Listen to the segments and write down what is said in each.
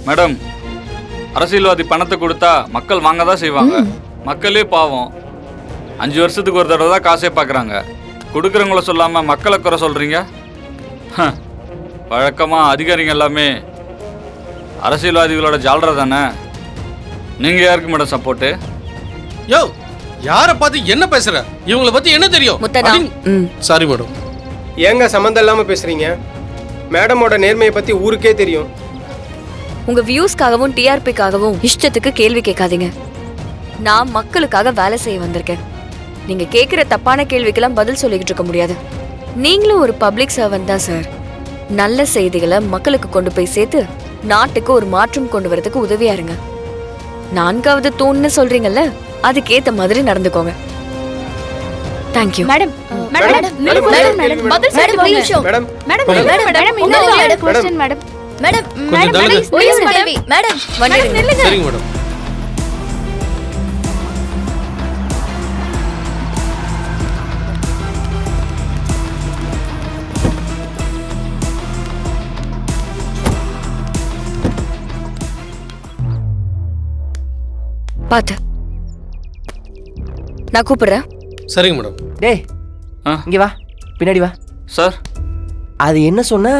Madam, அரசியல்வாதி பணத்தை கொடுத்தா மக்கள் வாங்க தான் செய்வாங்க. மக்களே பாவம் 5 வருஷத்துக்கு ஒரு தடவை தான் காசே பார்க்குறாங்க. கொடுக்குறவங்கள சொல்லாமல் மக்களை குறை சொல்கிறீங்க. வழக்கமாக அதிகாரிங்க எல்லாமே அரசியல்வாதிகளோட ஜாலரா தானே. நீங்கள் யாருக்கு மேடம் சப்போர்ட்டு? யோ, யாரை பார்த்து என்ன பேசுற? இவங்களை பற்றி என்ன தெரியும்? Sorry madam. ஏங்க சம்மந்தம் இல்லாமல் பேசுகிறீங்க? மேடமோட நேர்மையை பற்றி ஊருக்கே தெரியும். உங்க வியூஸ்க்காகவும் டிஆர்பிக்காகவும் இஷ்டத்துக்கு கேள்வி கேட்காதீங்க. நான் மக்களுக்காக வேலை செய்ய வந்திருக்கேன். நீங்க கேட்குற தப்பான கேள்விக்கெல்லாம் பதில் சொல்லிக்கிட்டு இருக்க முடியாது. நீங்களும் ஒரு பப்ளிக் சர்வன்ட் தான் சார். நல்ல செய்திகளை மக்களுக்கு கொண்டு போய் சேர்த்து நாட்டுக்கு ஒரு மாற்றம் கொண்டு வரதுக்கு உதவியா இருங்க. 4வது தூண்னு சொல்றீங்கல்ல, அதுக்கேத்த மாதிரி நடந்துக்கோங்க. Thank you. Madam madam madam madam பதில் சொல்லுங்க மேடம். மேடம் மேடம் மேடம் இன்னொரு question madam. Madam madam please madam. Madam வந்துடுங்க. சரிங்க மேடம். பாத்து நான் கூப்பிடுறேன். சரிங்க மேடம். டேய், இங்க வா, பின்னாடி வா. சார், அது என்ன சொன்ன?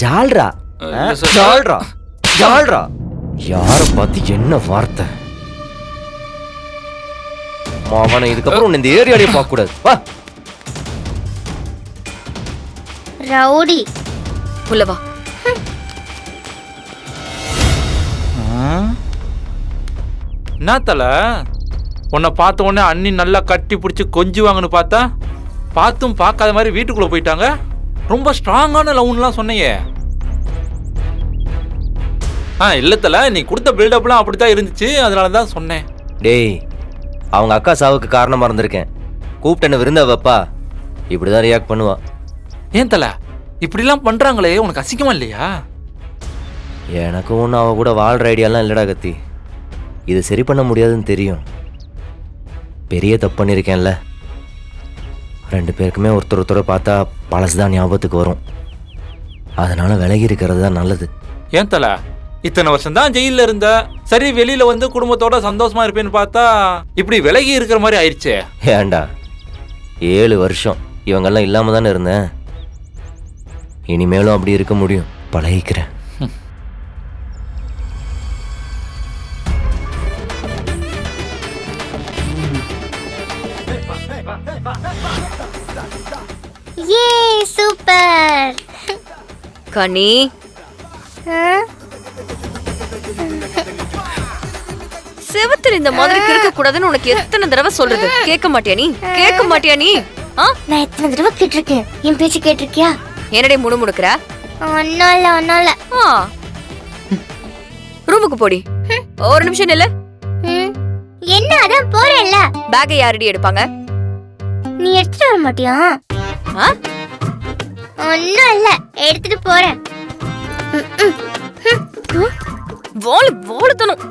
ஜால்ரா இல்ல சார். ஜால்ரா ஜால்ரா யார பார்த்து என்ன வார்த்தை? மாவன இதுக்கப்புறம் உன்னை இந்த ஏரியாலே பார்க்க கூடாது. வா. ரவுடி உள்ள வா. என்ன தல, உன்னை பார்த்த உடனே அண்ணி நல்லா கட்டி பிடிச்சி கொஞ்சுவாங்கன்னு பார்த்தா பார்த்தும் பார்க்காத மாதிரி வீட்டுக்குள்ளே போயிட்டாங்க. ரொம்ப ஸ்ட்ராங்கான லவ்லாம் சொன்னையே. இல்லை தல, நீ கொடுத்த பில்டப்லாம் அப்படி தான் இருந்துச்சு, அதனால தான் சொன்னேன். டேய், அவங்க அக்கா சாவுக்கு காரணமாக இருந்திருக்கேன். கூப்பிட்டேன்னு விருந்தா வைப்பா, இப்படி தான் ரியாக்ட் பண்ணுவா. ஏன் தல இப்படிலாம் பண்ணுறாங்களே, உனக்கு அசிங்கமா இல்லையா? எனக்கு ஒன்றும் அவள் கூட வாழ்கிற ஐடியாலாம் இல்லைடா கத்தி. இது சரி பண்ண முடியாதுன்னு தெரியும். பெரிய தப்பு பண்ணியிருக்கேன்ல. 2 பேருக்குமே ஒருத்தரை பார்த்தா பழசுதான் ஞாபகத்துக்கு வரும். அதனால விலகி இருக்கிறது தான் நல்லது. ஏன் தல, இத்தனை வருஷம் தான் ஜெயிலில் இருந்த, சரி வெளியில் வந்து குடும்பத்தோட சந்தோஷமா இருப்பேன்னு பார்த்தா இப்படி விலகி இருக்கிற மாதிரி ஆயிடுச்சே. ஏண்டா 7 வருஷம் இவங்கெல்லாம் இல்லாமல் தானே இருந்தேன். இனிமேலும் அப்படி இருக்க முடியும். பழகிக்கிறேன். ஏ சூப்பர். கனி, செவத்துல இந்த மாதிரி கிறுக்க கூடாதுன்னு உனக்கு எத்தனை தடவை சொல்றது? கேட்க மாட்டியா நீ? கேட்க மாட்டியா நீ? நான் எத்தனை தடவை கேட்டிருக்கேன். என் பேச்சு கேட்டிருக்கியா? என்னடே முணுமுணுக்குற? ஒன்னால ரூமுக்கு போடி. ஒரு நிமிஷம் இல்ல. என்ன அதான் போறேன்ல. பேக்கை யாரடி எடுப்பாங்க? நீ எடுத்துட்டு வர மாட்டியா? ஒன்னும் இல்ல, எடுத்துட்டு போறேன். வாழுத்தணும்.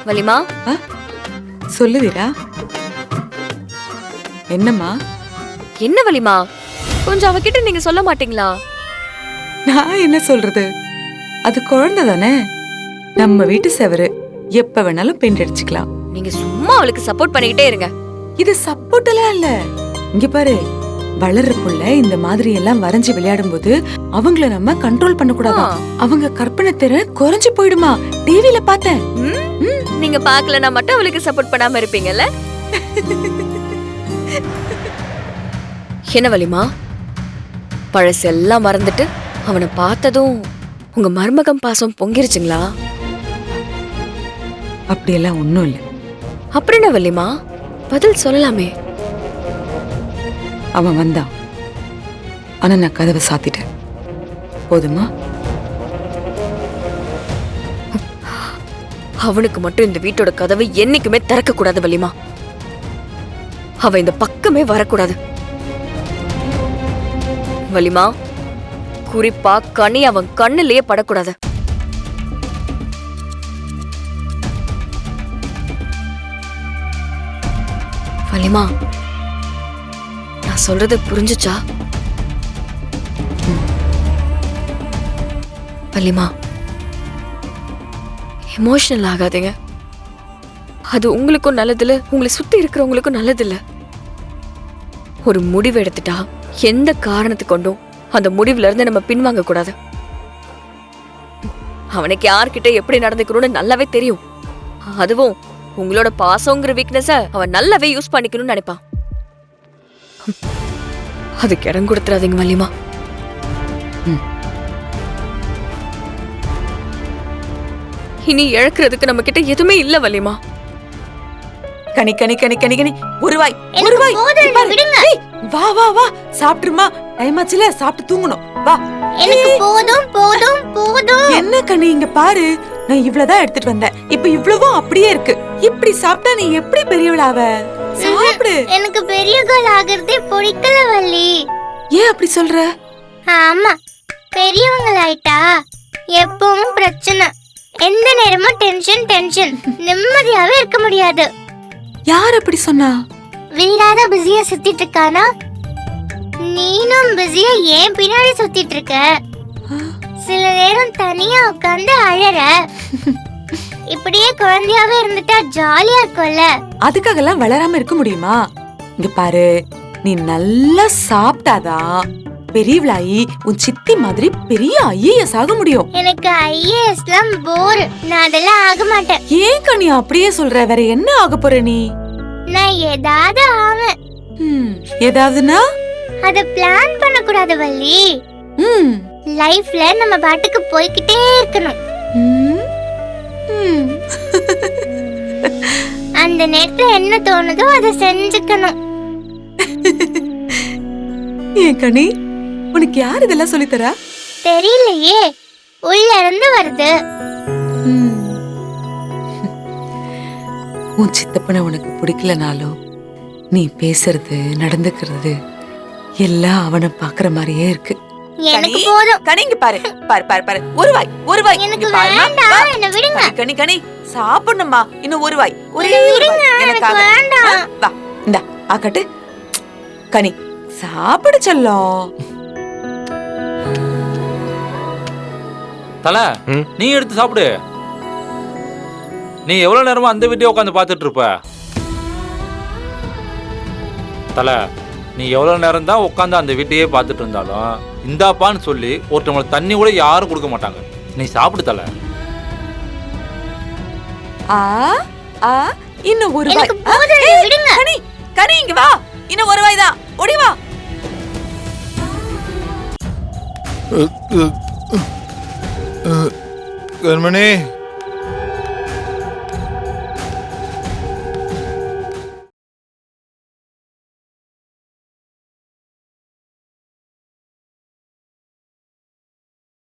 வலிமா, சொல்லு வீரா. என்னம்மா? என்ன வலிமா? கொஞ்சம் அவகிட்ட நீங்க சொல்ல மாட்டீங்களா? நான் என்ன சொல்றது? அது குழந்தை தானே, நம்ம வீட்டு செவரு, எப்ப வேணாலும் பெயிண்ட் அடிச்சுக்கலாம். நீங்க சும்மா அவளுக்கு சப்போர்ட் பண்ணிக்கிட்டே இருங்க. இது சப்போர்ட் எல்லாம் இல்ல. இங்க பாரு, வளர்ற புள்ள இந்த மாதிரி எல்லாம் வரைஞ்சு விளையாடும் போது அவங்கள நம்ம கண்ட்ரோல் பண்ண கூடாதா? அவங்க கற்பனை திறன் குறைஞ்சு போயிடுமா? டிவில பார்த்தேன். நீங்க பாக்கலனா மட்டும் அவளுக்கு சப்போர்ட் பண்ணாம இருப்பீங்கல்ல? என்ன வலிமா, பழசெல்லாம் மறந்துட்டு அவனை பார்த்ததும் உங்க மருமகம் பாசம் பொங்கிருச்சுங்களா? அப்படியெல்லாம் ஒண்ணும் இல்ல. அப்படி என்ன வலிமா, பதில் சொல்லலாமே. அவன் வந்தான், ஆனா நான் கதவை சாத்திட்டேன். போதுமா? அவனுக்கு மட்டும் இந்த வீட்டோட கதவை என்னைக்குமே திறக்க கூடாது வலிமா. அவ இந்த பக்கமே வரக்கூடாது வலிமா. குறிப்பா கனி அவன் கண்ணிலேயே படக்கூடாது. வலிமா, நான் சொல்றது புரிஞ்சுச்சா? வள்ளிமா, எமோஷனல் ஆகாதீங்க. அது உங்களுக்கும் நல்லதில்ல, உங்களை சுத்தி இருக்கிறவங்களுக்கும் நல்லதில்ல. ஒரு முடிவு எடுத்துட்டா எந்த காரணத்தை கொண்டும் அந்த முடிவுல இருந்து நம்ம பின்வாங்க கூடாது. அவனுக்கு யார்கிட்ட எப்படி நடந்துக்கணும்னு நல்லாவே தெரியும். அதுவும் உங்களோட பாசங்கிற வீக்னஸ அவன் நல்லாவே யூஸ் பண்ணிக்கணும்னு நினைப்பான். அதுக்கு இடம் கொடுத்துறாதீங்க வள்ளிமா. இனி இழக்கிறதுக்கு நம்ம கிட்ட எதுவுமே இல்ல வள்ளிமா. கனி கனி கனி கனி கனி ஒருவாய் எனக்கு ஒருவாய் போதும், பாரு. விடுங்க. ஏய், வா வா வா சாப்பிட்டுருமா, டைம் ஆச்சுல, சாப்பிட்டு தூங்கணும். வா. எனக்கு போதும் போதும் போதும். என்ன கனி, இங்க பாரு, நான் இவ்வளவுதான் எடுத்துட்டு வந்தேன். இப்ப இவ்வளவும் அப்படியே இருக்கு. இப்படி சாப்பிட்டா நீ எப்படி பெரியவளாவ? சாப்பிடு. எனக்கு பெரிய கோல் ஆகிறதே பிடிக்கல வள்ளி. ஏன் அப்படி சொல்ற? ஆமா, பெரியவங்களாயிட்டா எப்பவும் பிரச்சனை. எந்த நேரமும் டென்ஷன் டென்ஷன். நிம்மதியாவே இருக்க முடியாது. யார் அப்படி சொன்னா? வீராத பிஸியா சுத்திட்டு இருக்கானா? நீனும் பிஸியா ஏன் பின்னாடி சுத்திட்டு இருக்க? சில நேரம் தனியா உட்கார்ந்து அழற. இப்படியே குழந்தையாவே இருந்துட்டா ஜாலியா இருக்கும்ல. அதுக்காகலாம் வளராம இருக்க முடியுமா? இங்க பாரு, நீ நல்லா சாப்பிட்டாதான் பெரியவளாயி உன் சித்தி மாதிரி பெரிய ஐஏஎஸ் ஆக முடியும். எனக்கு ஐஏஎஸ்லாம் போர். நான் அதெல்லாம் ஆக மாட்டேன். ஏன் கனி அப்படியே சொல்ற? வேற என்ன ஆக போற நீ? நான் ஏதாவது ஆவேன். ஏதாவதுனா அத பிளான் பண்ண கூடாது வள்ளி. லைஃப்ல நம்ம பாட்டுக்கு போய்கிட்டே இருக்கணும். அந்த நேரத்துல என்ன தோணுதோ அதை செஞ்சுக்கணும். ஏன் கனி, உனக்கு யார் இதெல்லாம் சொல்லித் தரா? தெரியலையே, உள்ள இருந்து வருது. உன் சித்தப்பனை உனக்கு பிடிக்கலனாலும் நீ பேசுறது நடந்துக்கிறது எல்லாம் அவனை பாக்குற மாதிரியே இருக்கு. எனக்கு போதும். கனி, இங்க பாரு பாரு பாரு பாரு, ஒரு வாய் ஒரு வாய். எனக்கு வேண்டாம், என்ன விடுங்க. கனி கனி சாப்பிடணுமா? இன்னும் ஒரு வாய், ஒரே என்ன ஒரு விடுங்க, வாய். எனக்கு எனக்காக. வேண்டாம். வா, இந்தா ஆக்கட்டு. கனி சாப்பிடு செல்லம். தல, நீ எடுத்து சாப்பிடு. நீ எவ்வளவு நேரமா அந்த வீடியோ உட்காந்து பார்த்துட்டு இருப்ப? தல, நீ எவ்வளவு நேரம் தான் உட்காந்து அந்த வீட்டையே பார்த்துட்டு இருந்தாலும் இந்தாப்பான்னு சொல்லி ஒருத்தவங்களுக்கு தண்ணி கூட யாரும் கொடுக்க மாட்டாங்க. நீ சாப்பிடு தல. ஆ ஆ இன்னும் ஒரு வாய். எனக்கு போதும், என்ன விடுங்க. கனி கனி இங்க வா, இன்னும் ஒரு வாய் தான், ஓடி வா. கண்மணி,